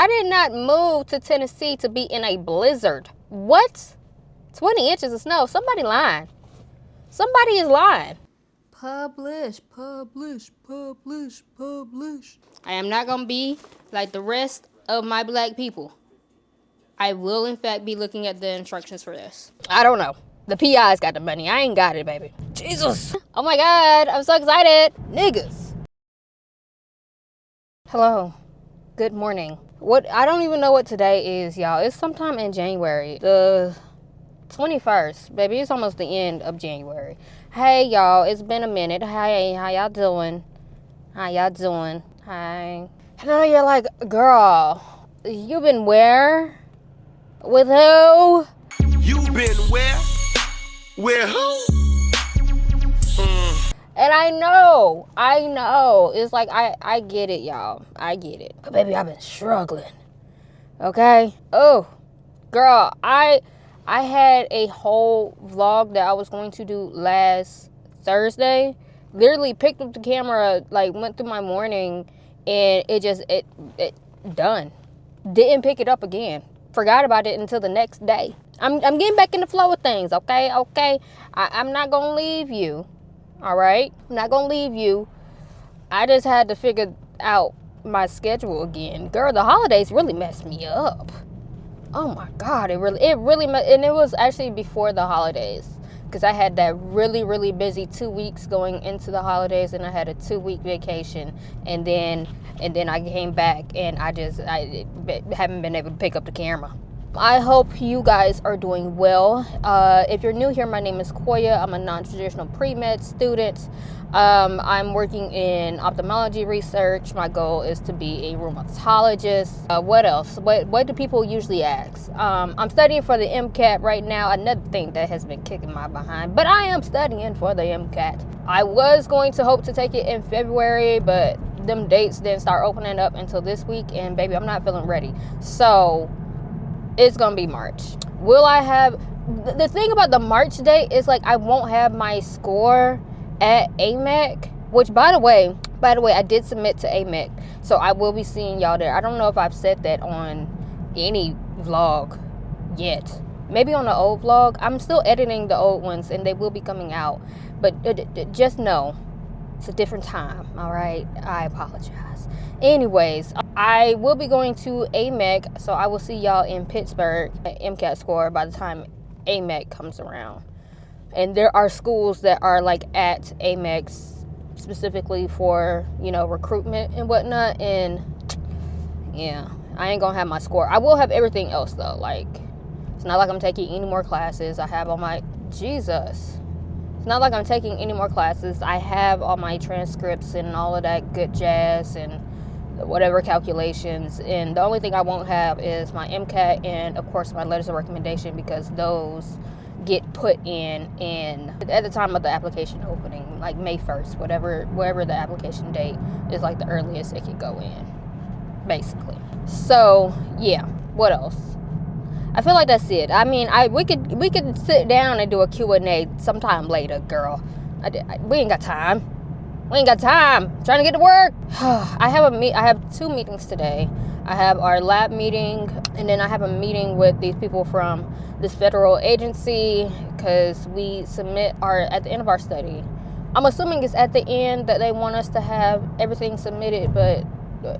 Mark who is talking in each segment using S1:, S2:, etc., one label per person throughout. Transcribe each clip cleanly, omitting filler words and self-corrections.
S1: I did not move to Tennessee to be in a blizzard. What? 20 inches of snow. Somebody lying. Somebody is lying. Publish. I am not going to be like the rest of my black people. I will, in fact, be looking at the instructions for this. I don't know. The PI's got the money. I ain't got it, baby. Jesus. Oh, my God. I'm so excited. Niggas. Hello. Good morning. I don't even know what today is, y'all. It's sometime in January. The 21st. Baby, it's almost the end of January. Hey, y'all. It's been a minute. Hey, how y'all doing? Hi. I know you're like, girl, you been where? With who?
S2: You been where? Where who?
S1: And I know. It's like, I get it, y'all. I get it. But baby, I've been struggling. Okay? Oh, girl, I had a whole vlog that I was going to do last Thursday. Literally picked up the camera, like went through my morning, and it done. Didn't pick it up again. Forgot about it until the next day. I'm getting back in the flow of things, okay? I'm not gonna leave you. All right? I'm not gonna leave you. I just had to figure out my schedule again. Girl, the holidays really messed me up. Oh my God, it really, and it was actually before the holidays, because I had that really busy 2 weeks going into the holidays, and I had a 2-week vacation, and then I came back, and I haven't been able to pick up the camera. I hope you guys are doing well. If you're new here, my name is Koya. I'm a non-traditional pre-med student. I'm working in ophthalmology research. My goal is to be a rheumatologist. What else? What do people usually ask? I'm studying for the MCAT right now. Another thing that has been kicking my behind, but I am studying for the MCAT. I was going to hope to take it in February, but them dates didn't start opening up until this week, and baby, I'm not feeling ready. So it's gonna be March. Will I have, the thing about the March date is like I won't have my score at AMEC, which by the way, I did submit to AMEC, so I will be seeing y'all there. I don't know if I've said that on any vlog yet. Maybe on the old vlog. I'm still editing the old ones, and they will be coming out, but just know it's a different time. All right, I apologize. Anyways, I will be going to AMEC, so I will see y'all in Pittsburgh at MCAT score by the time AMEC comes around. And there are schools that are like at AMEC specifically for, recruitment and whatnot. And yeah, I ain't gonna have my score. I will have everything else though. Like, it's not like I'm taking any more classes. I have all my, Jesus. It's not like I'm taking any more classes. I have all my transcripts and all of that good jazz and whatever calculations, and the only thing I won't have is my MCAT and of course my letters of recommendation, because those get put in at the time of the application opening, like May 1st, wherever the application date is, like the earliest it could go in, basically. So yeah, what else? I feel like that's it. I mean, we could sit down and do a Q&A sometime later, girl. We ain't got time. I'm trying to get to work. I have 2 meetings today. I have our lab meeting, and then I have a meeting with these people from this federal agency, because we submit at the end of our study. I'm assuming it's at the end that they want us to have everything submitted, but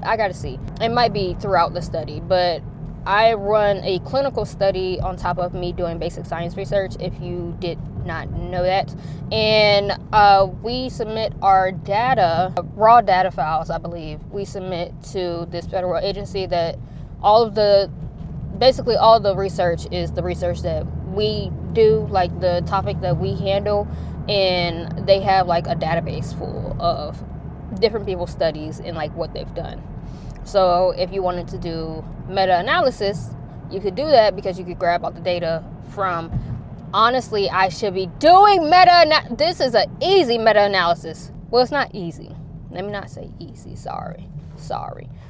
S1: I gotta see. It might be throughout the study, but I run a clinical study on top of me doing basic science research, if you did not know that. And we submit our data, raw data files, I believe. We submit to this federal agency that basically all the research is the research that we do, like the topic that we handle. And they have like a database full of different people's studies and like what they've done. So if you wanted to do meta-analysis, you could do that, because you could grab all the data from, honestly, I should be doing this is an easy meta-analysis. Well, it's not easy. Let me not say easy, sorry.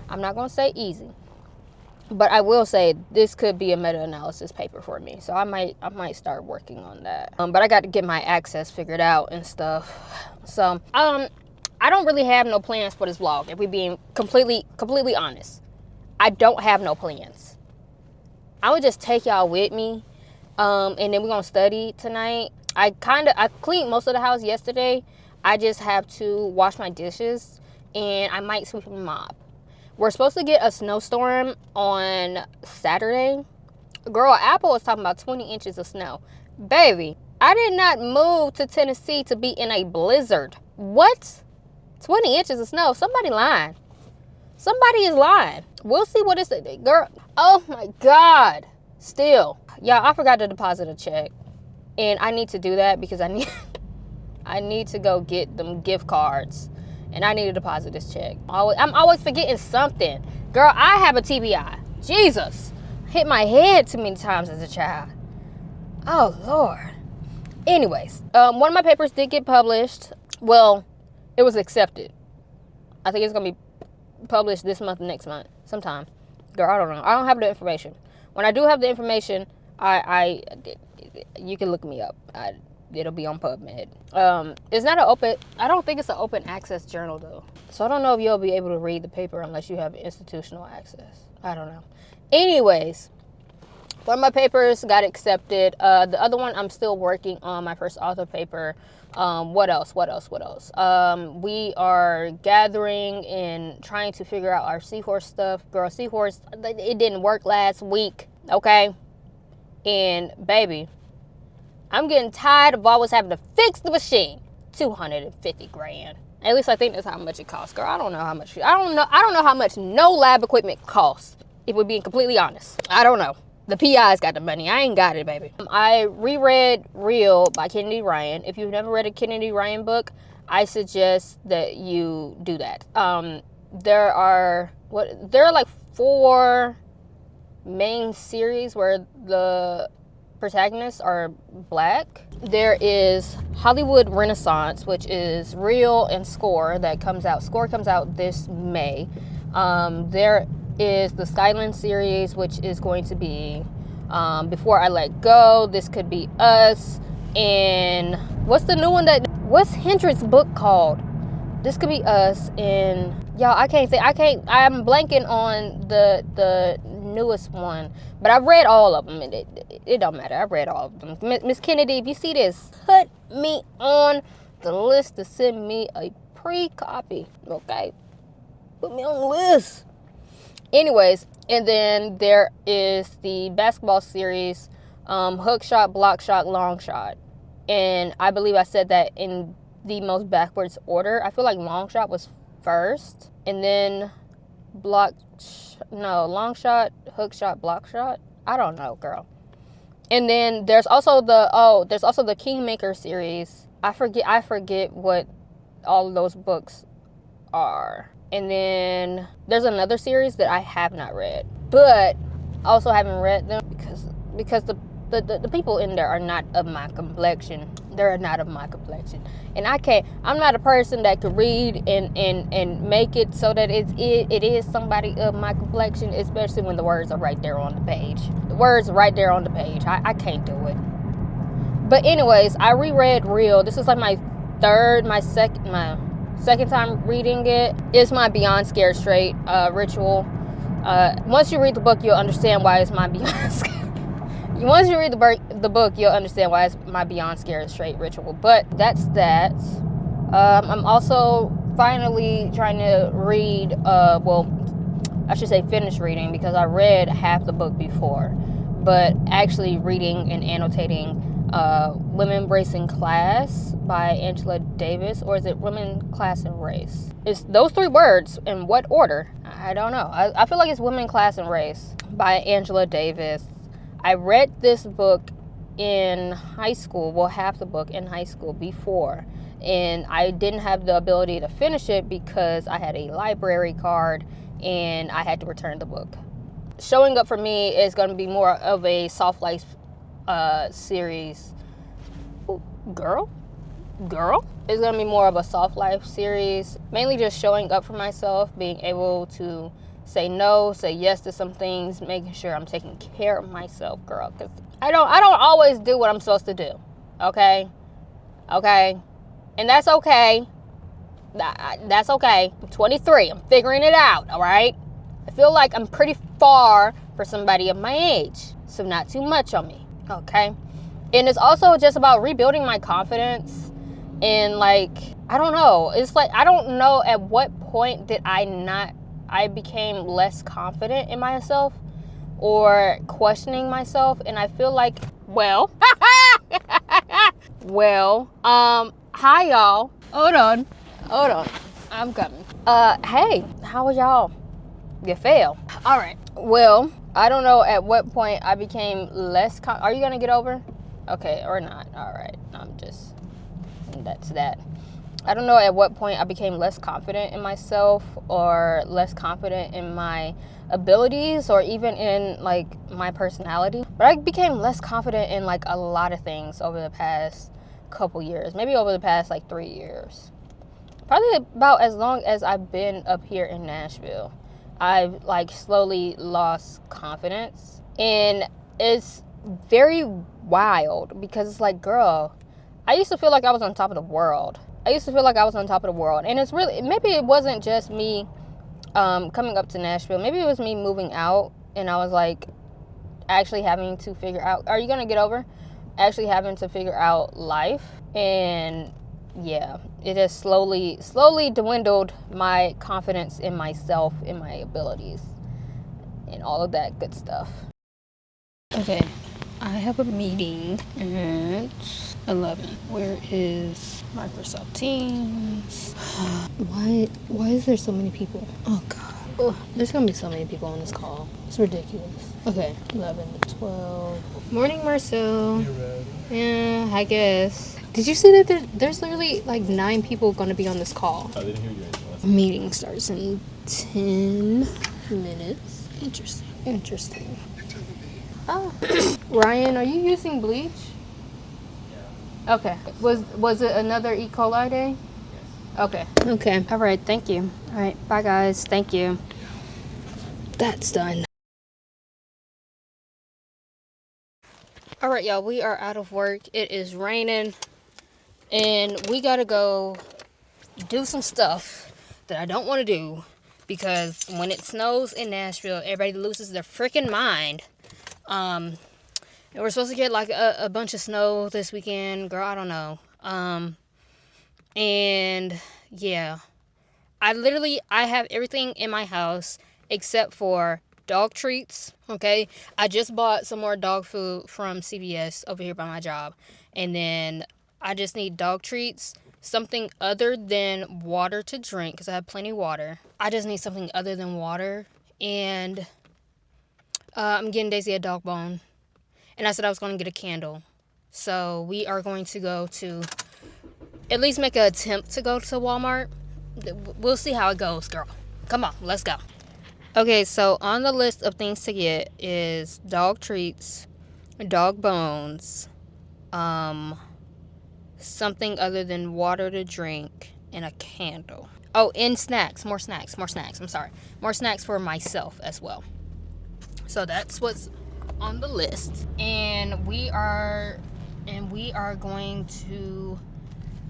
S1: I'm not gonna say easy. But I will say this could be a meta-analysis paper for me. So I might start working on that. But I got to get my access figured out and stuff. So, I don't really have no plans for this vlog, if we're being completely honest. I don't have no plans. I'm gonna just take y'all with me, and then we're gonna study tonight. I cleaned most of the house yesterday. I just have to wash my dishes, and I might sweep and mop. We're supposed to get a snowstorm on Saturday. Girl, Apple was talking about 20 inches of snow. Baby, I did not move to Tennessee to be in a blizzard. What? 20 inches of snow? Somebody lying. Somebody is lying. We'll see what it's... Girl, oh my God. Still. Y'all, I forgot to deposit a check. And I need to do that because I need to go get them gift cards. And I need to deposit this check. I'm always forgetting something. Girl, I have a TBI. Jesus. Hit my head too many times as a child. Oh, Lord. Anyways, one of my papers did get published. Well, it was accepted. I think it's going to be published this month, next month, sometime. Girl, I don't know. I don't have the information. When I do have the information, you can look me up. It'll be on PubMed. It's not an open... I don't think it's an open access journal, though. So I don't know if you'll be able to read the paper unless you have institutional access. I don't know. Anyways, one of my papers got accepted. The other one, I'm still working on my first author paper. What else? We are gathering and trying to figure out our seahorse stuff. Girl, seahorse, it didn't work last week, okay? And baby, I'm getting tired of always having to fix the machine. $250,000. At least I think that's how much it costs. Girl, I don't know how much. I don't know how much no lab equipment costs. If we're being completely honest, I don't know. The PI's got the money. I ain't got it, baby. I reread Real by Kennedy Ryan. If you've never read a Kennedy Ryan book, I suggest that you do that. There are like 4 main series where the protagonists are black. There is Hollywood Renaissance, which is Real and Score that comes out. Score comes out this May. There is the Skyland series, which is going to be Before I Let Go, This Could Be Us, and what's the new one what's Hendrix's book called? This Could Be Us, and y'all, I'm blanking on the newest one, but I've read all of them, and it don't matter. I've read all of them. Miss Kennedy, if you see this, put me on the list to send me a pre-copy, okay? Put me on the list. Anyways, and then there is the basketball series, hook shot, block shot, long shot. And I believe I said that in the most backwards order. I feel like long shot was first, and then long shot, hook shot, block shot. I don't know, girl. And then there's also the Kingmaker series. I forget what all of those books are. And then there's another series that I have not read, but I also haven't read them because the people in there are not of my complexion. They're not of my complexion, and I'm not a person that could read and make it so that it is somebody of my complexion, especially when the words are right there on the page. The words are right there on the page. I can't do it. But anyways, I reread Real. This is like my second time reading it. It's my Beyond Scared Straight ritual. Once you read the book, you'll understand why it's my Beyond Scared. Once you read the book, you'll understand why it's my Beyond Scared Straight ritual. But that's that. I'm also finally trying to read, I should say finish reading, because I read half the book before. But actually reading and annotating Women Embracing Class by Angela Davis, or is it Women, Class, and Race? It's those 3 words. In what order? I don't know. I feel like it's Women, Class, and Race by Angela Davis. I read this book in high school, well, half the book in high school before, and I didn't have the ability to finish it because I had a library card and I had to return the book. Showing Up for me is going to be more of a soft life series. Ooh, girl, it's going to be more of a soft life series, mainly just showing up for myself, being able to say no, say yes to some things, making sure I'm taking care of myself, girl, because I don't always do what I'm supposed to do, okay, and that's okay. That's okay. I'm 23. I'm figuring it out, all right? I feel like I'm pretty far for somebody of my age. So not too much on me, okay? And it's also just about rebuilding my confidence. And like, I don't know. It's like, I don't know at what point did I became less confident in myself or questioning myself. And I feel like, well, hi y'all. Hold on. I'm coming. Hey, how are y'all? You fail. All right. Well, I don't know at what point I became less are you gonna get over? Okay, or not. All right. That's that. I don't know at what point I became less confident in myself or less confident in my abilities or even in like my personality. But I became less confident in like a lot of things over the past couple years. Maybe over the past like 3 years. Probably about as long as I've been up here in Nashville. I've like slowly lost confidence. And it's very wild because it's like, girl, I used to feel like I was on top of the world. And it's really, maybe it wasn't just me coming up to Nashville. Maybe it was me moving out and I was like actually having to figure out, are you going to get over? Actually having to figure out life. And yeah, it has slowly dwindled my confidence in myself, in my abilities, and all of that good stuff. Okay, I have a meeting at 11. Where is Microsoft Teams? Why is there so many people? Oh God. Oh, there's gonna be so many people on this call. It's ridiculous. Okay, 11 to 12. Morning, Marcel.
S3: You ready?
S1: Yeah, I guess. Did you see that there's literally like 9 people gonna be on this call?
S3: I didn't hear you anymore.
S1: Meeting starts in 10 minutes. Interesting. Oh, Ryan, are you using bleach? Yeah. Okay. Was it another E. coli day? Yes. Okay. All right. Thank you. All right. Bye, guys. Thank you. That's done. All right, y'all. We are out of work. It is raining, and we gotta go do some stuff that I don't want to do because when it snows in Nashville, everybody loses their freaking mind. And we're supposed to get like a bunch of snow this weekend. Girl, I don't know. And yeah, I have everything in my house except for dog treats. Okay. I just bought some more dog food from CVS over here by my job. And then I just need dog treats, something other than water to drink because I have plenty of water. I just need something other than water. And I'm getting Daisy a dog bone. And I said I was going to get a candle. So we are going to go to, at least make an attempt to go to Walmart. We'll see how it goes, girl. Come on, let's go. Okay, so on the list of things to get is dog treats, dog bones, something other than water to drink, and a candle. Oh, and snacks. More snacks. I'm sorry. More snacks for myself as well. So that's what's on the list. And we are going to,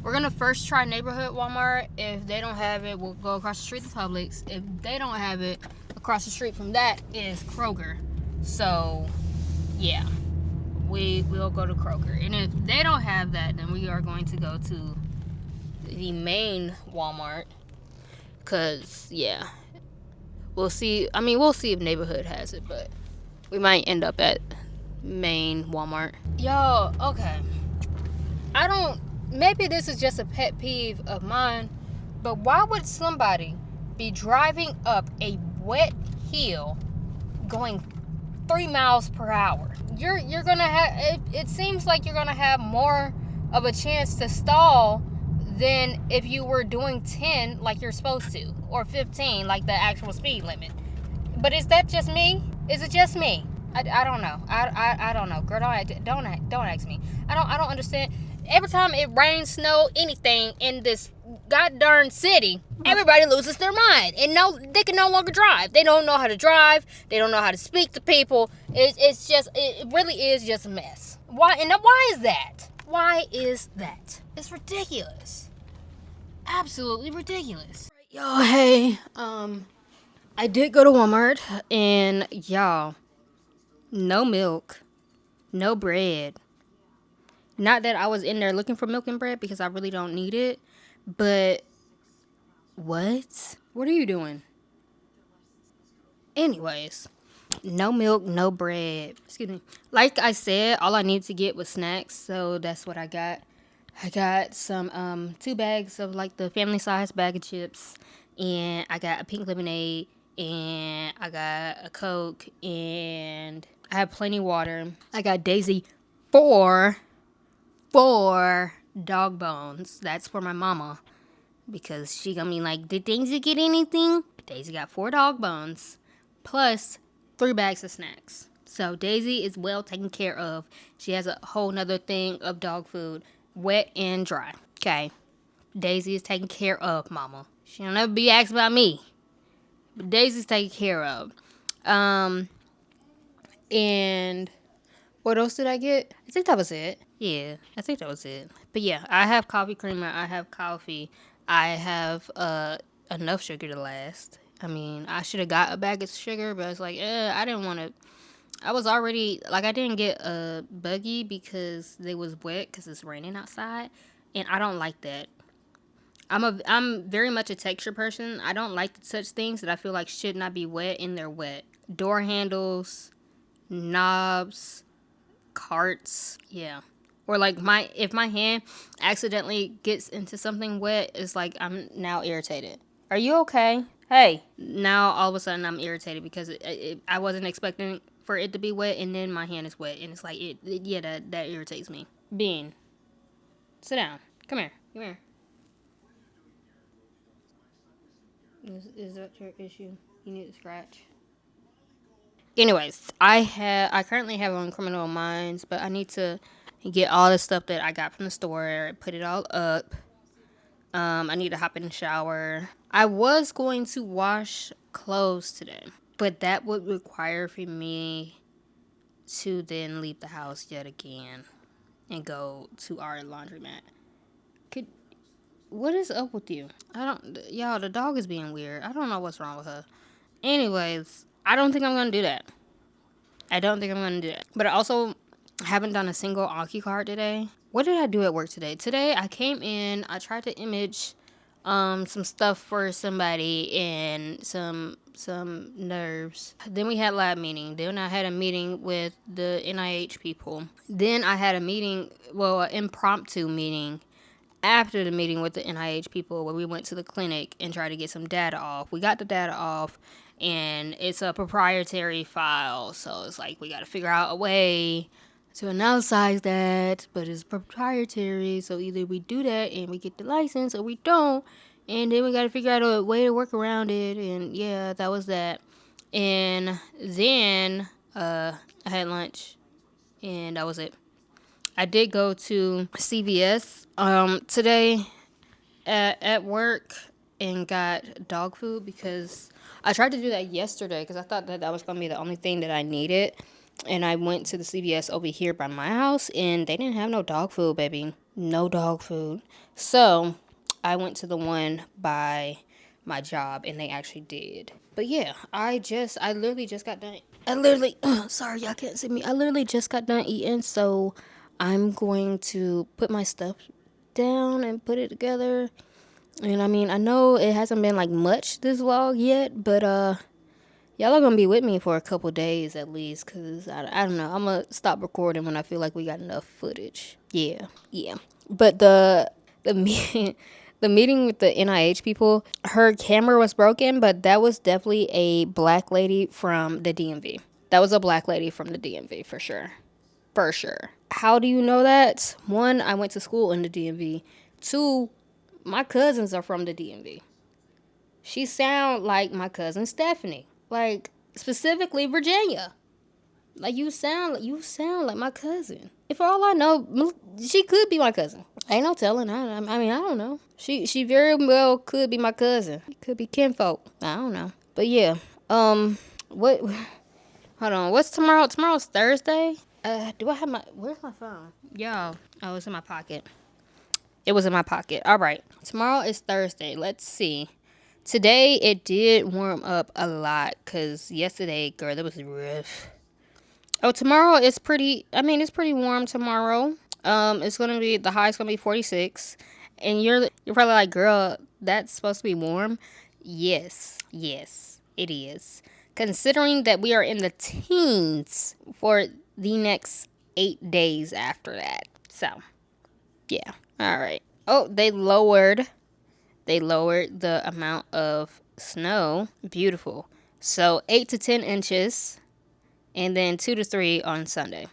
S1: we're going to first try neighborhood Walmart. If they don't have it, we'll go across the street to Publix. If they don't have it, across the street from that is Kroger. So, yeah. We will go to Kroger. And if they don't have that, then we are going to go to the main Walmart. Because, yeah. We'll see. I mean, we'll see if neighborhood has it, but we might end up at main Walmart. Yo, okay. Maybe this is just a pet peeve of mine, but why would somebody be driving up a wet hill going 3 miles per hour? You're gonna have, it seems like you're gonna have more of a chance to stall than if you were doing 10 like you're supposed to, or 15 like the actual speed limit. But is that just me? Is it just me? I don't know. I don't know. Girl, don't ask me. I don't understand. Every time it rains, snow, anything in this goddamn city, everybody loses their mind and they can no longer drive. They don't know how to drive. They don't know how to speak to people. It really is just a mess. Why is that? Why is that? It's ridiculous. Absolutely ridiculous. Yo, hey, I did go to Walmart, and y'all, no milk, no bread. Not that I was in there looking for milk and bread because I really don't need it, but what? What are you doing? Anyways, no milk, no bread. Excuse me. Like I said, all I needed to get was snacks, so that's what I got. I got some 2 bags of like the family size bag of chips, and I got a pink lemonade, and I got a Coke, and I have plenty of water. I got Daisy four dog bones. That's for my mama because she gonna be like, did Daisy get anything? Daisy got 4 dog bones plus 3 bags of snacks. So Daisy is well taken care of. She has a whole nother thing of dog food, wet and dry. Okay. Daisy is taken care of, mama. She'll never be asked about me. But Daisy's taken care of. And what else did I get? I think that was it. Yeah, I think that was it. But yeah, I have coffee creamer. I have coffee. I have enough sugar to last. I mean, I should have got a bag of sugar, but I was like, I didn't want to. I was already like, I didn't get a buggy because they was wet because it's raining outside, and I don't like that. I'm very much a texture person. I don't like to touch things that I feel like should not be wet, and they're wet. Door handles, knobs, carts, yeah. Or like if my hand accidentally gets into something wet, it's like I'm now irritated. Are you okay? Hey, now all of a sudden I'm irritated because I wasn't expecting for it to be wet, and then my hand is wet, and it's like yeah, that irritates me. Bean, sit down. Come here. Come here. Is that your issue? You need to scratch. Anyways, I currently have on Criminal Minds, but I need to get all the stuff that I got from the store, put it all up. I need to hop in the shower. I was going to wash clothes today, but that would require for me to then leave the house yet again and go to our laundromat. Could What is up with you? Y'all, the dog is being weird. I don't know what's wrong with her. Anyways, I don't think I'm gonna do that. But I also haven't done a single Anki card today. What did I do at work today? Today I came in, I tried to image some stuff for somebody and some nerves. Then we had lab meeting. Then I had a meeting with the NIH people. Then I had a meeting, well, an impromptu meeting after the meeting with the NIH people where we went to the clinic and tried to get some data off. We got the data off, and it's a proprietary file, so it's like we got to figure out a way to analyze that, but it's proprietary, so either we do that and we get the license or we don't, and then we got to figure out a way to work around it, and yeah, that was that. And then I had lunch, and that was it. I did go to CVS today at work and got dog food because I tried to do that yesterday because I thought that was going to be the only thing that I needed. And I went to the CVS over here by my house, and they didn't have no dog food, baby. No dog food. So I went to the one by my job, and they actually did. But yeah, I literally just got done. Sorry, y'all can't see me. I literally just got done eating, so I'm going to put my stuff down and put it together. And I mean, I know it hasn't been like much this vlog yet, but y'all are gonna be with me for a couple days at least, cause I don't know. I'm gonna stop recording when I feel like we got enough footage. Yeah. But the meeting. The meeting with the NIH people, her camera was broken, but that was definitely a black lady from the DMV. That was a black lady from the DMV for sure. For sure. How do you know that? 1, I went to school in the DMV. 2, my cousins are from the DMV. She sound like my cousin Stephanie. Like, specifically Virginia. Like, you sound like my cousin. For all I know, she could be my cousin. Ain't no telling. I mean, I don't know. She very well could be my cousin. Could be kinfolk. I don't know. But yeah. What? Hold on. What's tomorrow? Tomorrow's Thursday. Do I have where's my phone? Yo. Oh, it's in my pocket. It was in my pocket. All right. Tomorrow is Thursday. Let's see. Today it did warm up a lot because yesterday, girl, that was rough. Oh, tomorrow it's pretty. I mean, it's pretty warm tomorrow. It's gonna be the high's gonna be 46, and you're probably like, girl, that's supposed to be warm. Yes, yes, it is. Considering that we are in the teens for the next 8 days after that. So, yeah. All right. Oh, they lowered the amount of snow. Beautiful. So 8 to 10 inches, and then 2 to 3 on Sunday.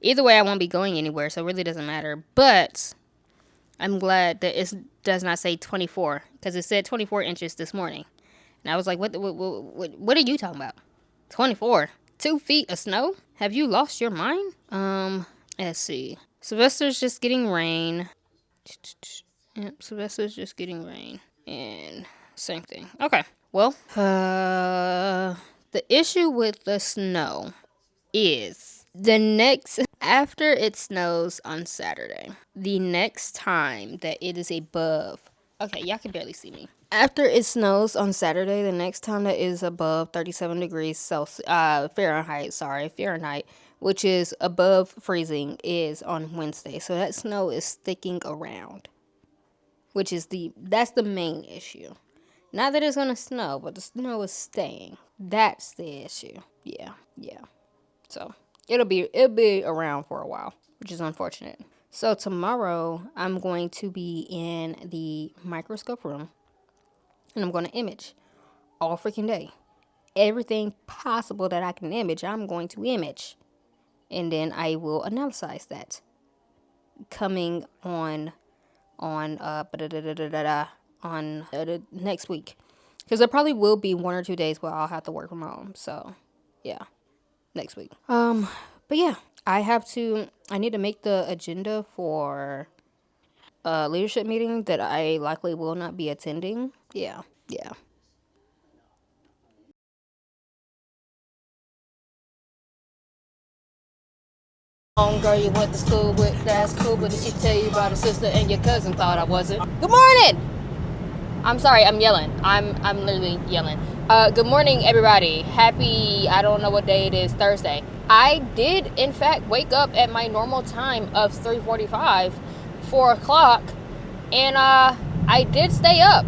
S1: Either way, I won't be going anywhere, so it really doesn't matter. But I'm glad that it does not say 24, because it said 24 inches this morning. And I was like, what are you talking about? 24? 2 feet of snow? Have you lost your mind? Let's see. Sylvester's just getting rain. Yep, Sylvester's just getting rain. And same thing. Okay. Well, the issue with the snow is after it snows on Saturday, the next time that it is above, okay, y'all can barely see me. After it snows on Saturday, the next time that is above 37 degrees Celsius, Fahrenheit, which is above freezing, is on Wednesday. So that snow is sticking around, which is that's the main issue. Not that it's gonna snow, but the snow is staying. That's the issue. Yeah. So it'll be around for a while, which is unfortunate. So tomorrow I'm going to be in the microscope room, and I'm going to image all freaking day. Everything possible that I can image, I'm going to image, and then I will analyze that coming on next week, because there probably will be 1 or 2 days where I'll have to work from home. So yeah, next week. But yeah, I need to make the agenda for a leadership meeting that I likely will not be attending. Yeah. Girl you went to school with, that's cool, but did she tell you about her sister and your cousin thought I wasn't? Good morning! I'm sorry, I'm yelling. I'm literally yelling. Good morning, everybody. Happy, I don't know what day it is, Thursday. I did, in fact, wake up at my normal time of 3:45, 4 o'clock, and I did stay up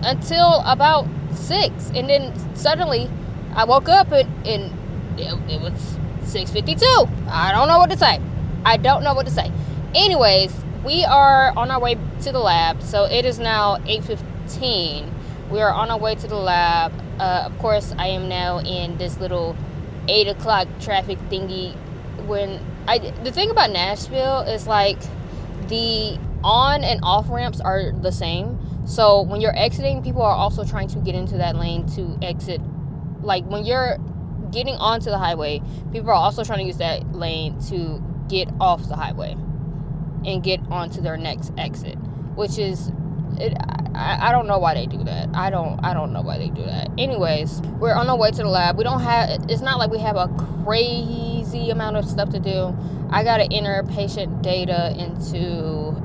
S1: until about 6, and then suddenly I woke up and it was 6:52. I don't know what to say. Anyways, we are on our way to the lab, so it is now 8:15. We are on our way to the lab. Of course, I am now in this little 8 o'clock traffic thingy. The thing about Nashville is like the on and off ramps are the same. So when you're exiting, people are also trying to get into that lane to exit. Like when you're getting onto the highway, people are also trying to use that lane to get off the highway and get onto their next exit, which is I don't know why they do that. I don't know why they do that. Anyways, we're on our way to the lab. It's not like we have a crazy amount of stuff to do. I gotta enter patient data into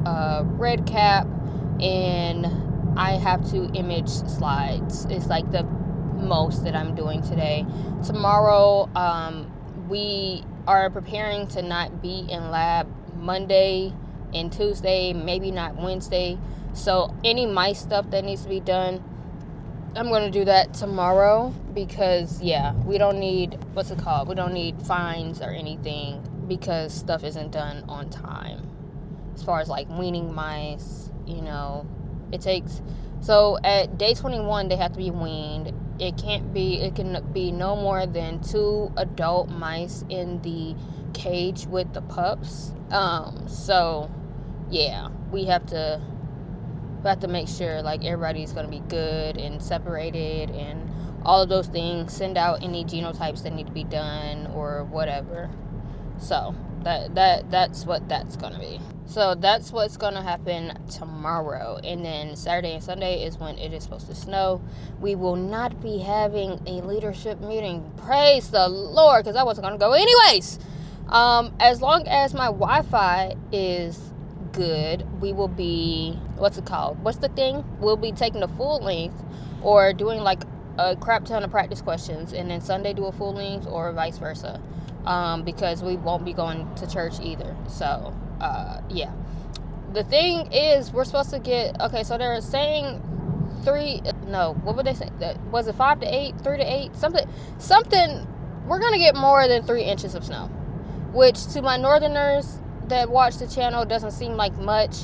S1: RedCap, and I have to image slides. It's like the most that I'm doing today. Tomorrow, we are preparing to not be in lab Monday and Tuesday, maybe not Wednesday. So any mice stuff that needs to be done, I'm going to do that tomorrow, because yeah, we don't need fines or anything because stuff isn't done on time. As far as like weaning mice, it takes, so at day 21 they have to be weaned. It can be no more than 2 adult mice in the cage with the pups. So yeah, we have to make sure like everybody's going to be good and separated and all of those things. Send out any genotypes that need to be done or whatever. So that's what that's going to be. So that's what's going to happen tomorrow. And then Saturday and Sunday is when it is supposed to snow. We will not be having a leadership meeting. Praise the Lord, because I wasn't going to go anyways. As long as my Wi-Fi is good, we will be, what's the thing? We'll be taking the full length or doing like a crap ton of practice questions, and then Sunday do a full length, or vice versa, because we won't be going to church either. So yeah, the thing is, we're supposed to get, okay, so they're saying what would they say, was it 5 to 8, 3 to 8, something. We're gonna get more than 3 inches of snow, which to my northerners that watch the channel doesn't seem like much,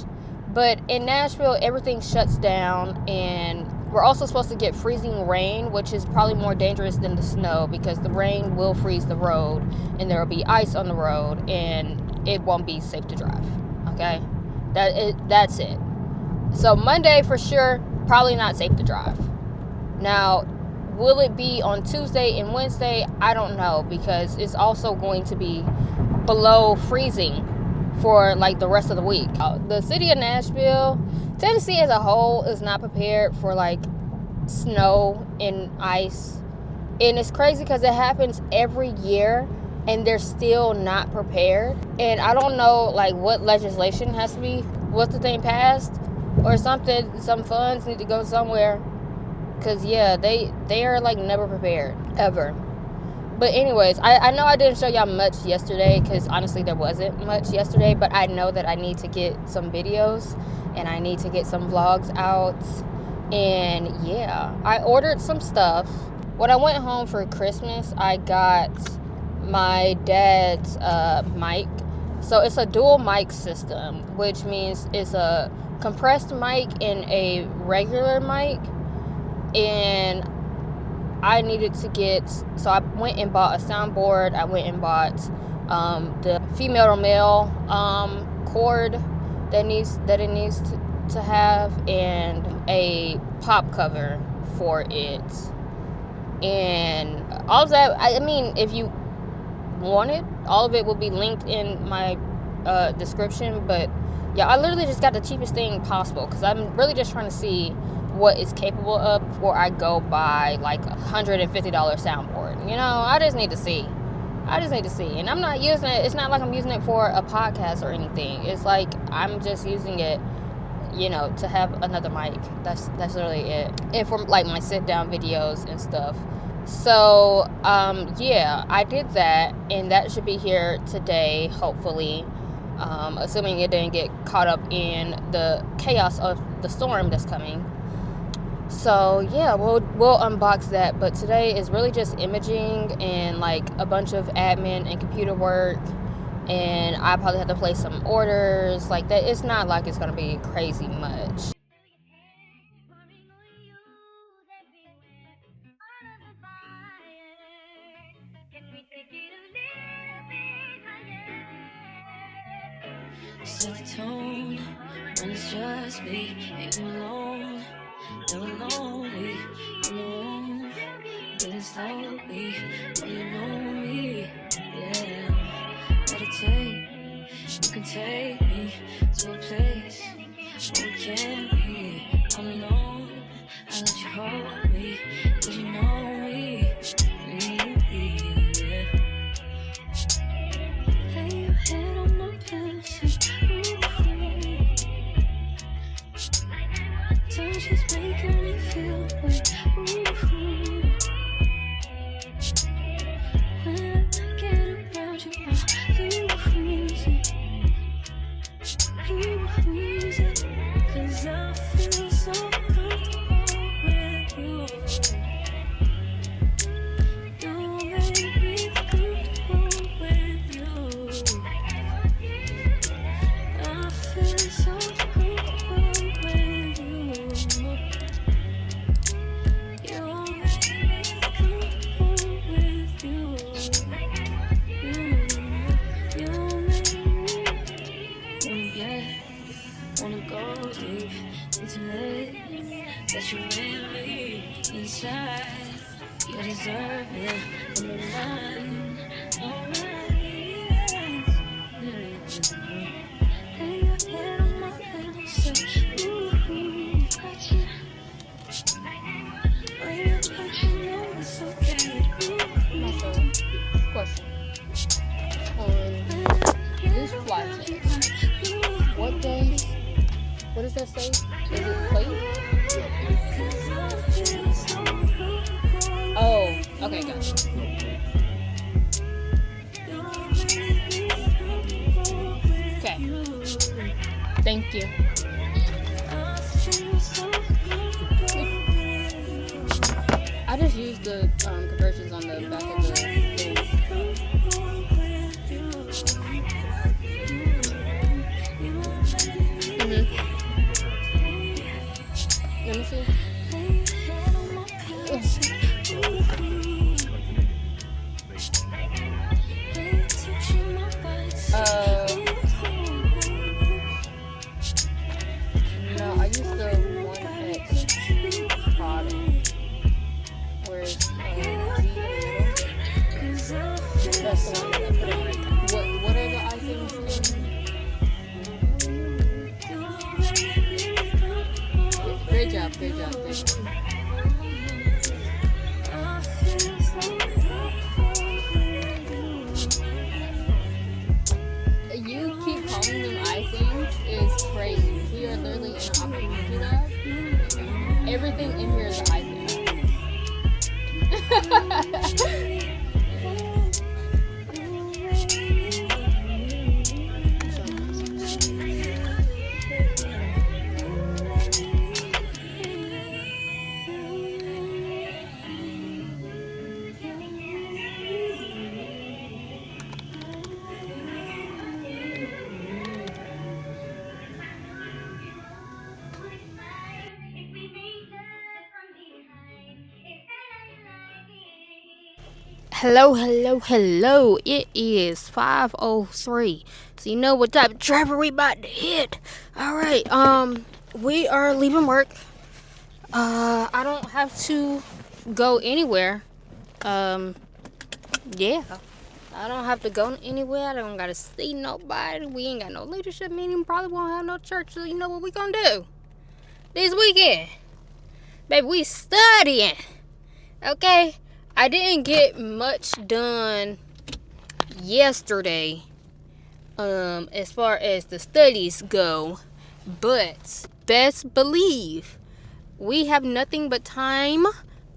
S1: but in Nashville everything shuts down, and we're also supposed to get freezing rain, which is probably more dangerous than the snow, because the rain will freeze the road and there will be ice on the road and it won't be safe to drive. Okay, that's it. So Monday for sure, probably not safe to drive. Now, will it be on Tuesday and Wednesday? I don't know, because it's also going to be below freezing for like the rest of the week. The city of Nashville, Tennessee as a whole, is not prepared for like snow and ice. And it's crazy because it happens every year and they're still not prepared. And I don't know like what legislation has to be, what's the thing passed or something. Some funds need to go somewhere, because yeah, they are like never prepared ever. But anyways, I know I didn't show y'all much yesterday, because honestly there wasn't much yesterday, but I know that I need to get some videos and I need to get some vlogs out. And yeah, I ordered some stuff. When I went home for Christmas, I got my dad's mic. So it's a dual mic system, which means it's a compressed mic and a regular mic. And I needed to get, so I went and bought a soundboard. I went and bought the female to male cord that it needs to have, and a pop cover for it. And all of that, I mean, if you want it, all of it will be linked in my description. But yeah, I literally just got the cheapest thing possible, because I'm really just trying to see what it's capable of before I go buy like $150 soundboard. You know, I just need to see. And I'm not using it. It's not like I'm using it for a podcast or anything. It's like I'm just using it, you know, to have another mic. That's literally it. And for like my sit down videos and stuff. So yeah, I did that, and that should be here today, hopefully. Assuming it didn't get caught up in the chaos of the storm that's coming. So yeah, we'll unbox that. But today is really just imaging and like a bunch of admin and computer work, and I probably have to place some orders like that. It's not like it's gonna be crazy much.
S3: Set the tone when it's just me and you alone. Never lonely on the road, getting slowly when you know me. Yeah, meditate. You can take me to a place where we can't be all alone. I let you hold me, 'cause you know me. Yeah. Lay your head on my pillow, touch is making me feel wet. When I get around you, I lose it. 'Cause I feel so comfortable with you. You make me comfortable with you. I feel so comfortable with you. You make me comfortable with you. You make me wanna go deep, intimate, that you in me inside. You deserve it, I'm in mine. Alright. Lay your head on my pillow, say, ooh, touch it. When you touch, you know it's okay. Ooh.
S1: Question. On this flight test, what days? What does that say? Is it plate? Okay, gotcha. Okay. Thank you. I just used the conversions on the back of the thing. Let me see. No, I used the 1X product. Where's G in the middle? That's the one that I put in right there. What are the items in? Great job, thank you. You keep calling them icings is crazy. We are literally in an opportunity lab. Everything in here is an icing. Hello. It is 5:03. So you know what type of traffic we about to hit. Alright, we are leaving work. I don't have to go anywhere. Yeah. I don't have to go anywhere. I don't gotta see nobody. We ain't got no leadership meeting. Probably won't have no church. So you know what we gonna do this weekend? Baby, we studying. Okay? I didn't get much done yesterday, as far as the studies go, but best believe we have nothing but time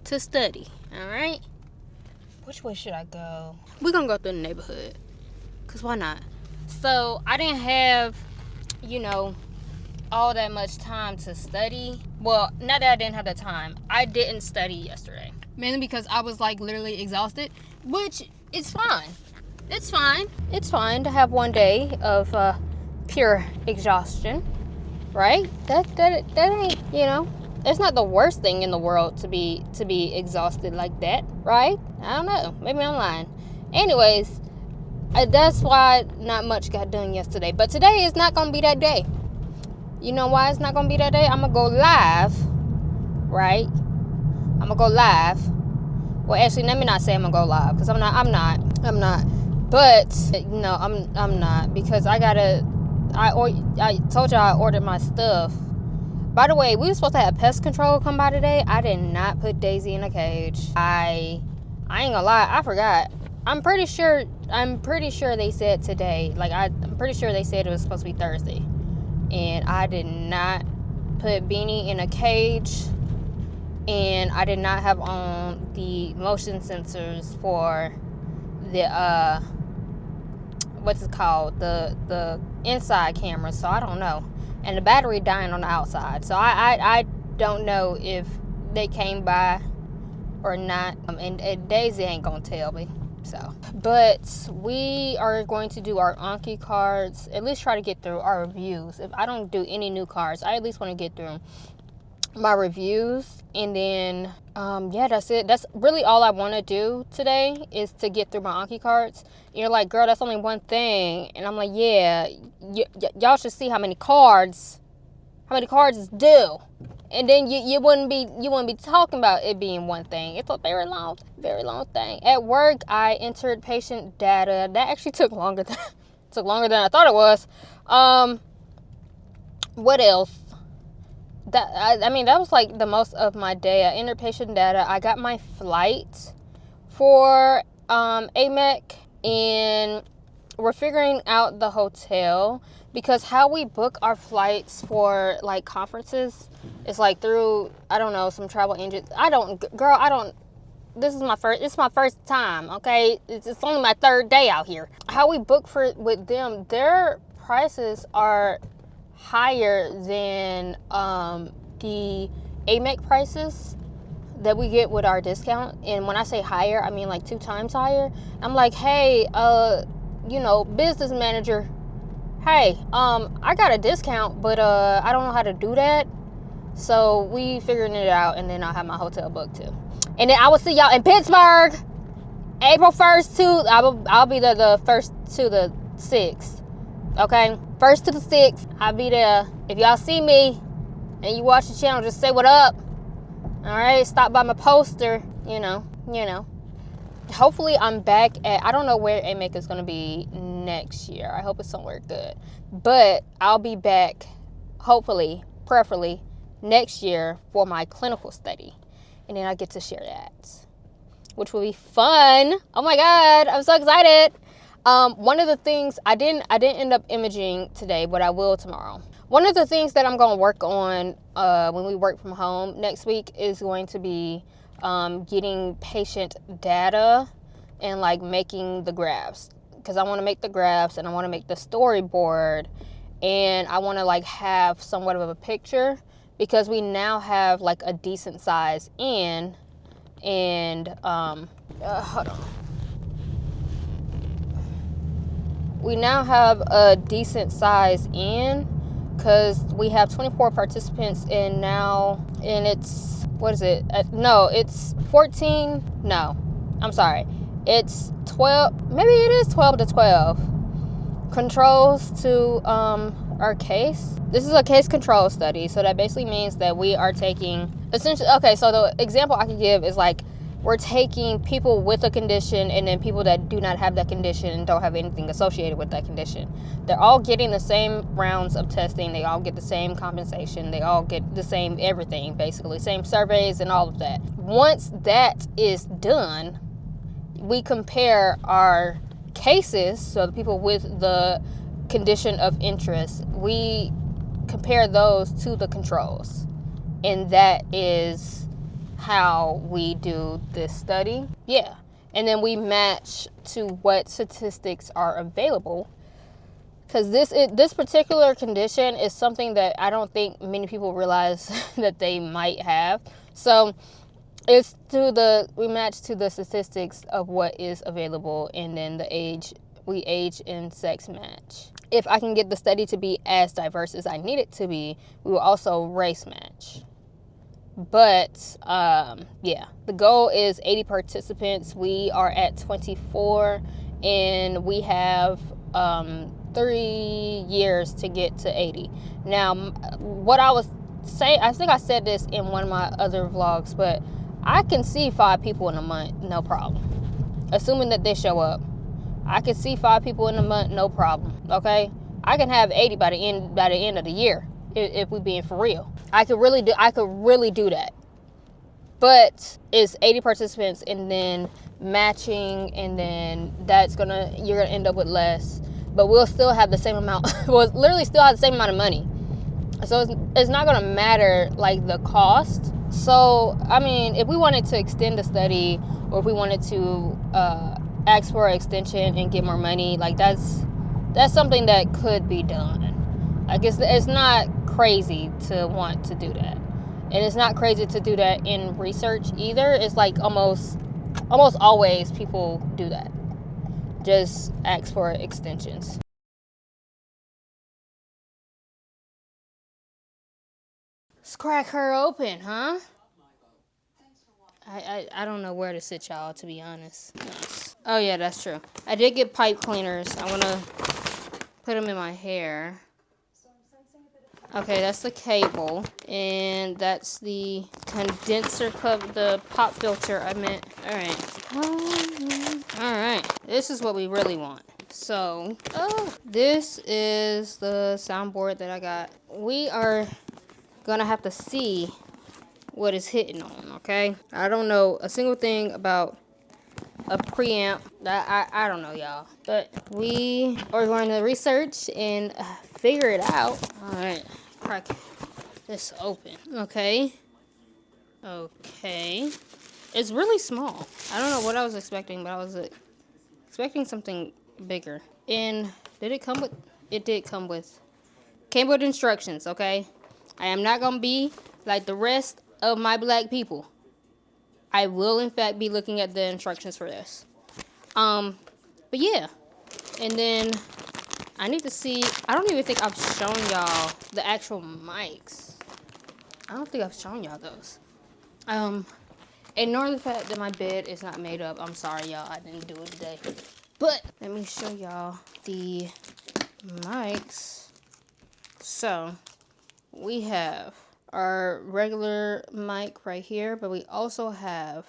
S1: to study. All right? Which way should I go? We're gonna go through the neighborhood, cause why not? So I didn't have, all that much time to study. Well, not that I didn't have the time. I didn't study yesterday. Mainly because I was literally exhausted, which is fine. It's fine. It's fine to have one day of pure exhaustion, right? That ain't, it's not the worst thing in the world to be exhausted like that, right? I don't know. Maybe I'm lying. Anyways, that's why not much got done yesterday. But today is not gonna be that day. You know why it's not gonna be that day? I'm gonna go live, right? I'm gonna go live. Well, actually, let me not say I'm gonna go live, because I'm not. But I'm not, because I told y'all I ordered my stuff. By the way, we were supposed to have pest control come by today. I did not put Daisy in a cage. I ain't gonna lie, I forgot. I'm pretty sure they said today. I'm pretty sure they said it was supposed to be Thursday. And I did not put Beanie in a cage. And I did not have on the motion sensors for the what's it called? The inside camera, so I don't know. And the battery dying on the outside. So I don't know if they came by or not. And Daisy ain't gonna tell me. So, but we are going to do our Anki cards. At least try to get through our reviews. If I don't do any new cards, I at least want to get through my reviews. And then, that's it. That's really all I want to do today, is to get through my Anki cards. And you're like, girl, that's only one thing. And I'm like, yeah, y'all should see how many cards is due. And then you wouldn't be talking about it being one thing. It's a very long thing. At work, I entered patient data. That actually took longer than I thought it was. What else? That was the most of my day. I entered patient data. I got my flight for AMEC, and we're figuring out the hotel, because how we book our flights for it's my first time, okay? It's only my third day out here. How we book with them, their prices are higher than the AMEC prices that we get with our discount. And when I say higher, I mean like 2 times higher. I'm like, hey, business manager, hey, I got a discount, but I don't know how to do that. So we figuring it out, and then I'll have my hotel booked too. And then I will see y'all in Pittsburgh, April 1st to, I'll be there the 1st to the 6th, okay? 1st to the 6th, I'll be there. If y'all see me and you watch the channel, just say what up, all right? Stop by my poster, you know. Hopefully I'm back at, I don't know where AMEC is going to be next year. I hope it's somewhere good. But I'll be back, hopefully, preferably, next year for my clinical study. And then I get to share that, which will be fun. Oh my God, I'm so excited. One of the things, I didn't end up imaging today, but I will tomorrow. One of the things that I'm going to work on when we work from home next week is going to be getting patient data and like making the graphs, because I want to make the graphs and I want to make the storyboard, and I want to like have somewhat of a picture, because we now have like a decent size in, and hold on. We now have a decent size in, because we have 24 participants, and it's, what is it? No, it's 14. No, I'm sorry. It's 12. Maybe it is 12 to 12 controls to our case. This is a case control study, so that basically means that we are taking, essentially, okay, so the example I could give is like, we're taking people with a condition and then people that do not have that condition and don't have anything associated with that condition. They're all getting the same rounds of testing. They all get the same compensation. They all get the same everything, basically. Same surveys and all of that. Once that is done, we compare our cases, so the people with the condition of interest, we compare those to the controls. And that is how we do this study. Yeah. And then we match to what statistics are available, because this particular condition is something that I don't think many people realize that they might have. So it's we match to the statistics of what is available, and then the age, we age and sex match. If I can get the study to be as diverse as I need it to be, we will also race match. But yeah, the goal is 80 participants. We are at 24, and we have 3 years to get to 80. Now, what I was saying, I think I said this in one of my other vlogs, but I can see 5 people in a month, no problem. Assuming that they show up, I can see 5 people in a month, no problem. Okay, I can have 80 by the end of the year, if we being for real. I could really do that. But it's 80 participants, and then matching, and then you're gonna end up with less, but we'll still have the same amount. We'll literally still have the same amount of money. So it's not gonna matter like the cost. So I mean, if we wanted to extend the study, or if we wanted to ask for an extension and get more money, like that's something that could be done. Like it's not crazy to want to do that, and it's not crazy to do that in research either. It's like almost always people do that. Just ask for extensions. Let's crack her open, huh? I don't know where to sit y'all, to be honest. Oh yeah, that's true. I did get pipe cleaners. I want to put them in my hair. Okay, that's the cable, and that's the condenser cup, the pop filter I meant. All right, this is what we really want. So, this is the soundboard that I got. We are gonna have to see what it's hitting on, okay? I don't know a single thing about a preamp. I don't know, y'all. But we are going to research and figure it out. All right, crack this open. Okay. It's really small. I don't know what I was expecting, but I was expecting something bigger. And did it come with? It did come with. Came with instructions, okay? I am not going to be like the rest of my black people. I will, in fact, be looking at the instructions for this. But yeah. And then I need to see. I don't even think I've shown y'all the actual mics. I don't think I've shown y'all those. Ignore the fact that my bed is not made up. I'm sorry, y'all. I didn't do it today. But let me show y'all the mics. So we have our regular mic right here, but we also have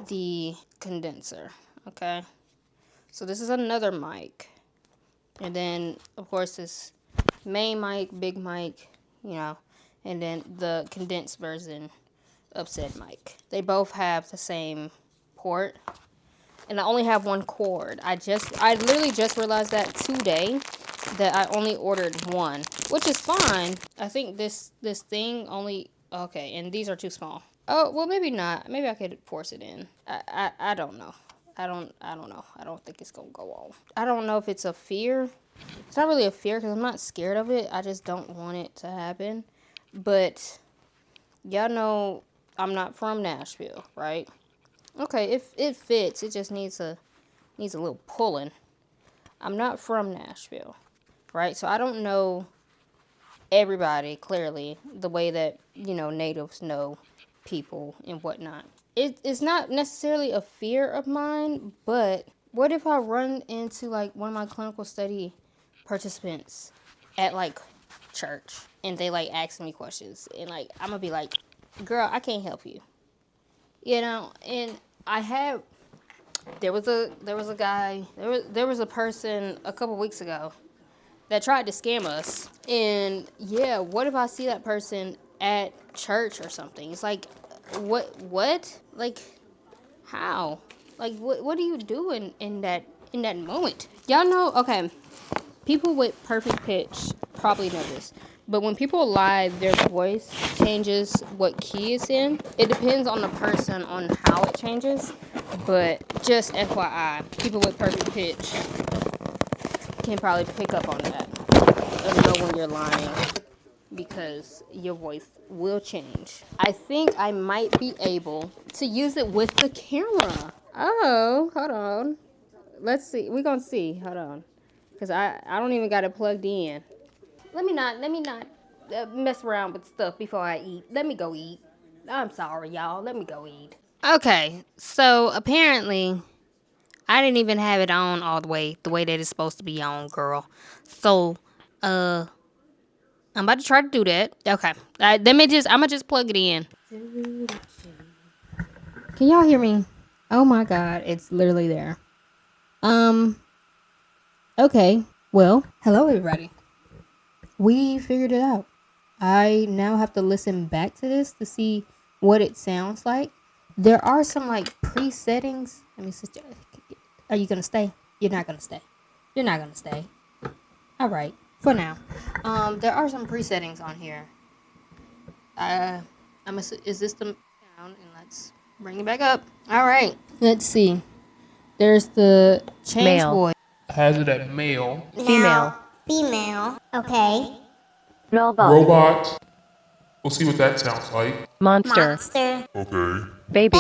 S1: the condenser. Okay. So this is another mic. And then, of course, this main mic, big mic, you know, and then the condensed version of said mic. They both have the same port, and I only have one cord. I literally just realized that today, that I only ordered one, which is fine. I think this thing only, okay, and these are too small. Oh, well, maybe not. Maybe I could force it in. I don't know. I don't know. I don't think it's gonna go on. I don't know if it's a fear. It's not really a fear because I'm not scared of it. I just don't want it to happen. But y'all know I'm not from Nashville, right? Okay, it fits. It just needs a little pulling. I'm not from Nashville, right? So I don't know everybody clearly the way that, you know, natives know people and whatnot. It's not necessarily a fear of mine, but what if I run into like one of my clinical study participants at like church and they like ask me questions and like I'm gonna be like, girl, I can't help you, you know? And there was a guy, there was a person a couple weeks ago that tried to scam us. And yeah, what if I see that person at church or something? It's like, what? Like, how? Like, what do you do in that moment? Y'all know, okay, people with perfect pitch probably know this. But when people lie, their voice changes what key it's in. It depends on the person on how it changes. But just FYI, people with perfect pitch can probably pick up on that and know when you're lying because your voice will change. I think I might be able to use it with the camera. Oh, hold on. Let's see. We're going to see. Hold on. Because I don't even got it plugged in. Let me not mess around with stuff before I eat. Let me go eat. I'm sorry, y'all. Let me go eat. Okay. So apparently I didn't even have it on all the way that it's supposed to be on, girl. So, I'm about to try to do that. Okay. I'm gonna just plug it in. Can y'all hear me? Oh my God, it's literally there. Okay. Well, hello everybody. We figured it out. I now have to listen back to this to see what it sounds like. There are some like pre-settings. Let me see. Are you gonna stay? You're not gonna stay. You're not gonna stay. All right. For now. There are some pre-settings on here. Is this the down? And let's bring it back up. All right. Let's see. There's the change
S4: Male.
S1: voice.
S5: Has it at male,
S4: Female.
S6: Female. Okay.
S5: robot. We'll see what that sounds like.
S4: Monster.
S6: Monster.
S2: Okay.
S4: Baby.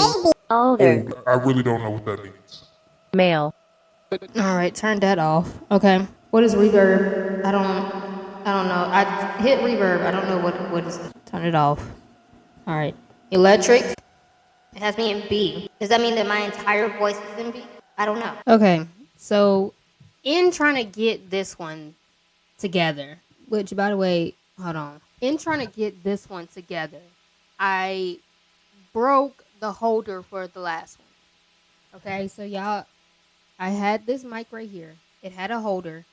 S4: Older.
S5: Oh, I really don't know what that means.
S4: Male.
S1: All right, turn that off. Okay. What is reverb? I don't know. I hit reverb. I don't know what is. Turn it off. All right. Electric. It has me in B. Does that mean that my entire voice is in B? I don't know. Okay. So, in trying to get this one together, which by the way, hold on. In trying to get this one together, I broke the holder for the last one. Okay, so y'all, I had this mic right here. It had a holder.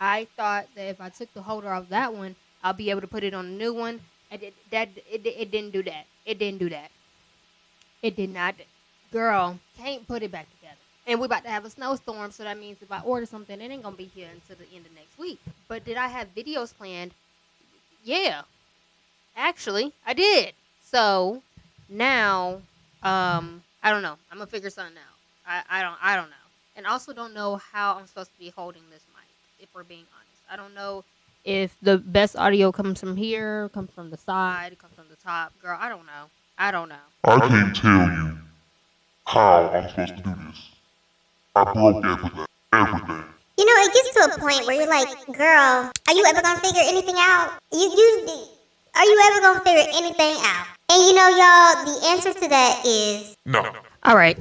S1: I thought that if I took the holder off that one, I'll be able to put it on a new one. It didn't do that. It didn't do that. It did not. Girl, can't put it back together. And we're about to have a snowstorm, so that means if I order something, it ain't going to be here until the end of next week. But did I have videos planned? Yeah. Actually, I did. So, now I don't know. I'm gonna figure something out. I don't know. And also don't know how I'm supposed to be holding this mic, if we're being honest. I don't know if the best audio comes from here, comes from the side, comes from the top. Girl, I don't know. I don't know.
S5: I can't tell you how I'm supposed to do this. I broke everything. Everything.
S6: You know, it gets to a point where you're like, girl, are you ever gonna figure anything out? Are you ever gonna figure anything out? And you know, y'all, the answer to that is
S5: No.
S1: All right.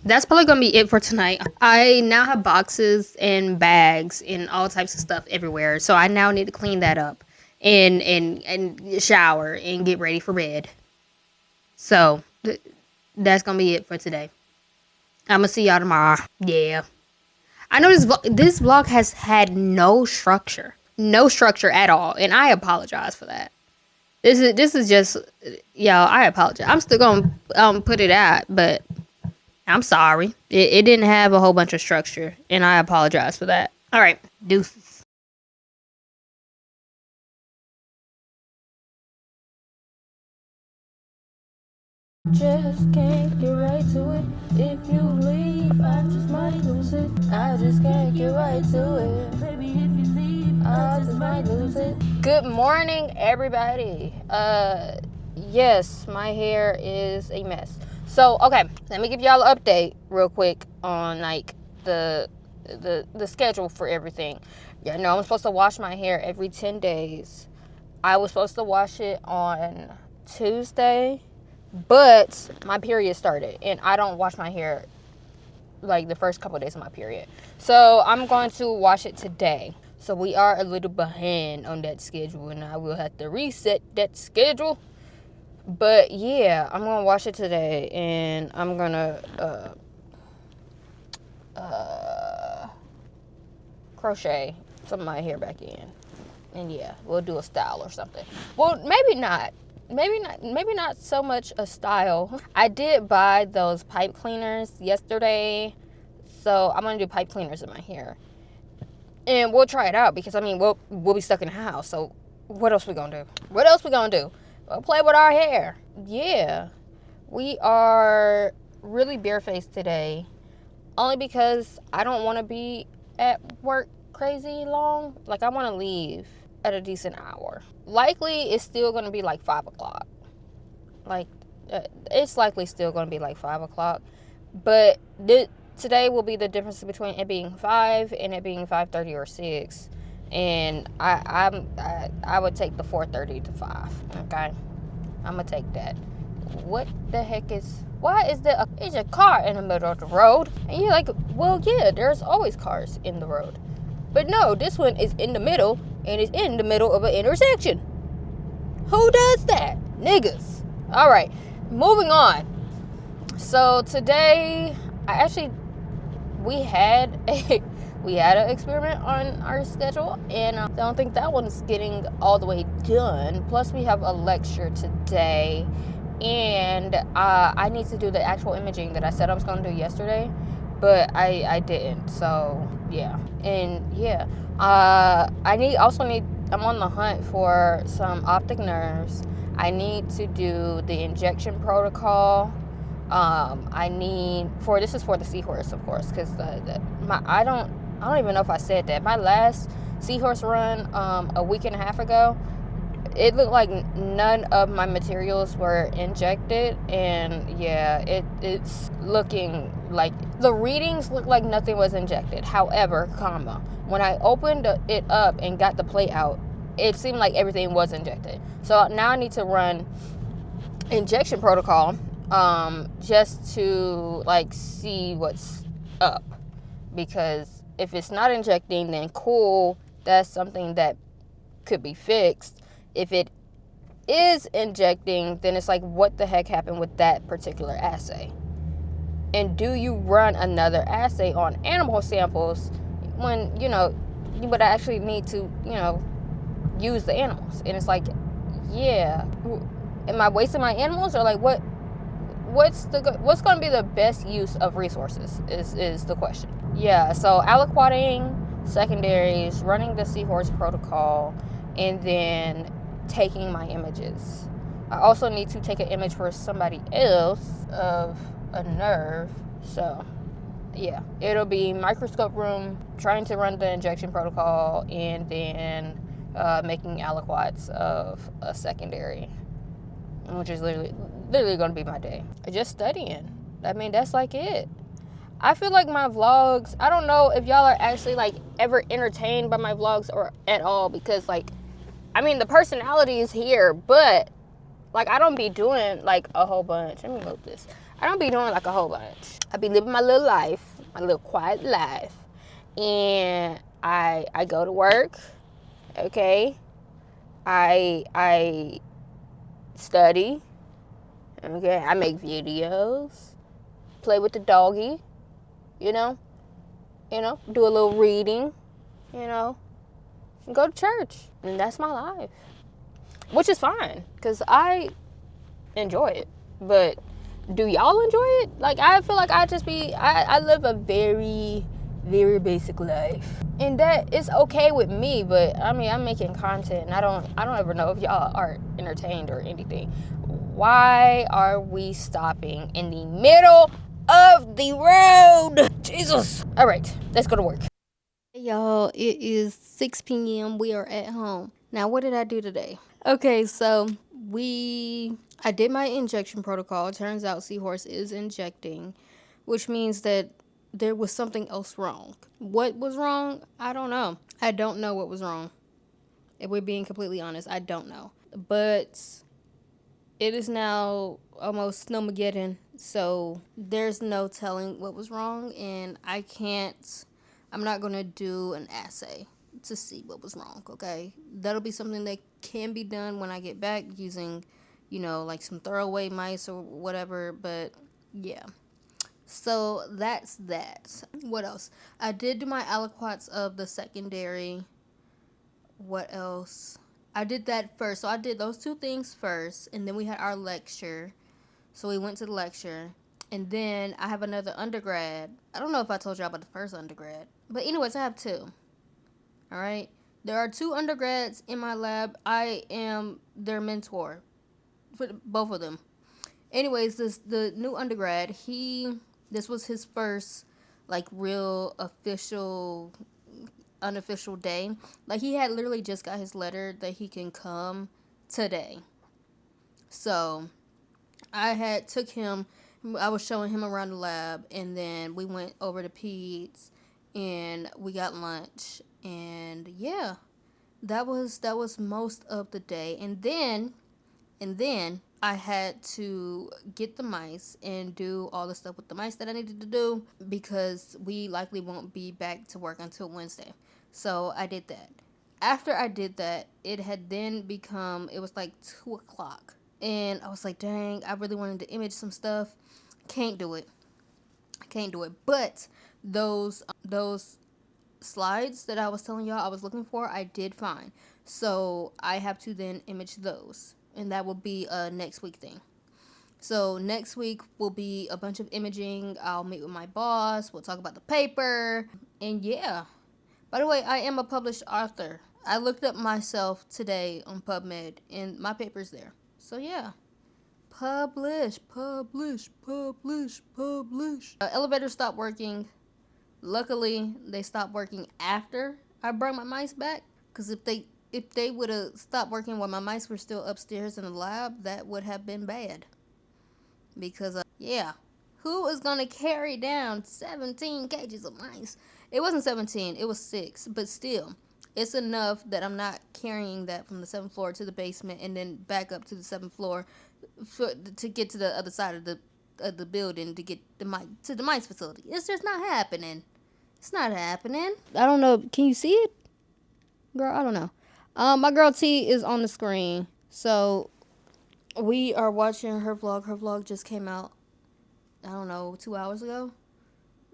S1: That's probably gonna be it for tonight. I now have boxes and bags and all types of stuff everywhere, so I now need to clean that up and shower and get ready for bed. So that's gonna be it for today. I'm gonna see y'all tomorrow. Yeah. I know this vlog has had no structure at all, and I apologize for that. This is just, y'all, I apologize. I'm still gonna put it out, but I'm sorry. It didn't have a whole bunch of structure, and I apologize for that. All right, deuces. Just can't get right to it. If you leave, I just might lose it. I just can't get right to it. Baby, if you leave, I just might lose it. Good morning, everybody. Yes, my hair is a mess. So, okay, let me give y'all an update real quick on like the schedule for everything. Yeah, no, I'm supposed to wash my hair every 10 days. I was supposed to wash it on Tuesday. But my period started, and I don't wash my hair like the first couple of days of my period. So I'm going to wash it today. So we are a little behind on that schedule, and I will have to reset that schedule. But yeah, I'm going to wash it today, and I'm going to crochet some of my hair back in. And yeah, we'll do a style or something. Well, maybe not. Maybe not so much a style. I did buy those pipe cleaners yesterday, so I'm gonna do pipe cleaners in my hair, and we'll try it out because I mean we'll be stuck in the house. So what else we gonna do? We'll play with our hair. Yeah, we are really barefaced today, only because I don't want to be at work crazy long. Like I want to leave at a decent hour. Likely it's still going to be like 5 o'clock. Like it's likely still going to be like 5 o'clock. But today will be the difference between it being 5 and it being 5:30 or 6. And I would take the 4:30 to 5. Okay, I'm gonna take that. What the heck why is there is a car in the middle of the road? And you're like, well, yeah, there's always cars in the road. But no, this one is in the middle, and it's in the middle of an intersection. Who does that? Niggas. All right, moving on. So today, we had an experiment on our schedule, and I don't think that one's getting all the way done. Plus, we have a lecture today, and I need to do the actual imaging that I said I was going to do yesterday, but I didn't. So yeah, and yeah, I'm on the hunt for some optic nerves. I need to do the injection protocol. This is for the seahorse, of course, because I don't even know if I said that. My last seahorse run a week and a half ago, it looked like none of my materials were injected, and yeah, it's looking like the readings look like nothing was injected. However, when I opened it up and got the plate out, it seemed like everything was injected. So now I need to run injection protocol just to like see what's up, because if it's not injecting, then cool, that's something that could be fixed. If it is injecting, then it's like, what the heck happened with that particular assay? And do you run another assay on animal samples when, you would actually need to, use the animals? And it's like, yeah, am I wasting my animals? Or like, what's going to be the best use of resources is the question. Yeah, so aliquoting secondaries, running the seahorse protocol, and then taking my images. I also need to take an image for somebody else of a nerve. So yeah, it'll be microscope room, trying to run the injection protocol, and then making aliquots of a secondary, which is literally going to be my day. Just studying. I mean, that's like it. I feel like my vlogs, I don't know if y'all are actually like ever entertained by my vlogs or at all, because like, I mean, the personality is here, but like, I don't be doing like a whole bunch. Let me move this. I don't be doing like a whole bunch. I be living my little life, my little quiet life. And I go to work, okay? I study, okay? I make videos, play with the doggy, you know, do a little reading, and go to church. And that's my life. Which is fine, because I enjoy it. But do y'all enjoy it? Like, I feel like I live a very, very basic life. And that is okay with me, but I mean, I'm making content, and I don't ever know if y'all are entertained or anything. Why are we stopping in the middle of the road? Jesus. All right, let's go to work. Hey y'all, it is 6 p.m. We are at home. Now, what did I do today? Okay, so I did my injection protocol. It turns out Seahorse is injecting, which means that there was something else wrong. What was wrong? I don't know. I don't know what was wrong. If we're being completely honest, I don't know. But it is now almost Snowmageddon, so there's no telling what was wrong, and I'm not going to do an assay to see what was wrong, okay? That'll be something that can be done when I get back using, like some throwaway mice or whatever, but yeah. So that's that. What else? I did do my aliquots of the secondary. What else? I did that first. So I did those two things first, and then we had our lecture. So we went to the lecture, and then I have another undergrad. I don't know if I told y'all about the first undergrad, but anyways, I have two. All right? There are two undergrads in my lab. I am their mentor for both of them. Anyways, the new undergrad, this was his first like real unofficial day. Like, he had literally just got his letter that he can come today. So I was showing him around the lab, and then we went over to Peds and we got lunch, and yeah, that was most of the day. And then I had to get the mice and do all the stuff with the mice that I needed to do, because we likely won't be back to work until Wednesday. So I did that. After I did that, it was like 2 o'clock. And I was like, dang, I really wanted to image some stuff. Can't do it. But those slides that I was telling y'all I was looking for, I did find. So I have to then image those. And that will be a next week thing. So next week will be a bunch of imaging. I'll meet with my boss. We'll talk about the paper. And yeah. By the way, I am a published author. I looked up myself today on PubMed, and my paper's there. So yeah. Publish. Elevator stopped working. Luckily, they stopped working after I brought my mice back. Because if they would have stopped working while my mice were still upstairs in the lab, that would have been bad. Because, who is going to carry down 17 cages of mice? It wasn't 17, it was 6. But still, it's enough that I'm not carrying that from the 7th floor to the basement and then back up to the 7th floor to get to the other side of the building to get to the mice facility. It's just not happening. It's not happening. I don't know. Can you see it? Girl, I don't know. My girl T is on the screen. So we are watching her vlog. Her vlog just came out, I don't know, 2 hours ago.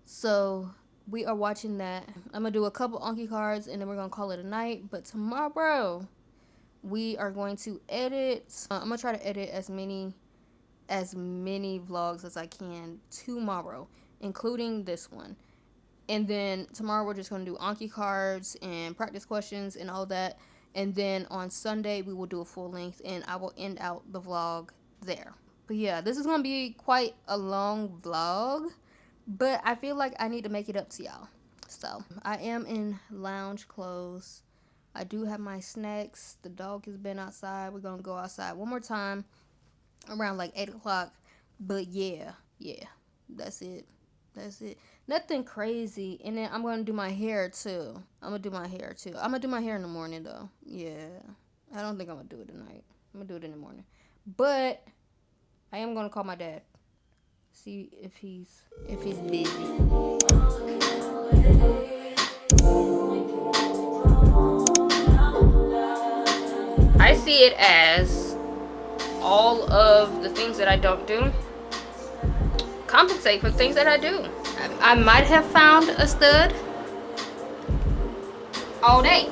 S1: So we are watching that. I'm going to do a couple Anki cards, and then we're going to call it a night. But tomorrow, we are going to edit. I'm going to try to edit as many vlogs as I can tomorrow, including this one. And then tomorrow, we're just going to do Anki cards and practice questions and all that. And then on Sunday, we will do a full length, and I will end out the vlog there. But yeah, this is going to be quite a long vlog, but I feel like I need to make it up to y'all. So I am in lounge clothes. I do have my snacks. The dog has been outside. We're going to go outside one more time around like 8 o'clock. But yeah, that's it. Nothing crazy. And then I'm going to do my hair too. I'm going to do my hair in the morning though. Yeah. I don't think I'm going to do it tonight. I'm going to do it in the morning. But I am going to call my dad. See if he's busy. I see it as all of the things that I don't do compensate for things that I do. I might have found a stud all day.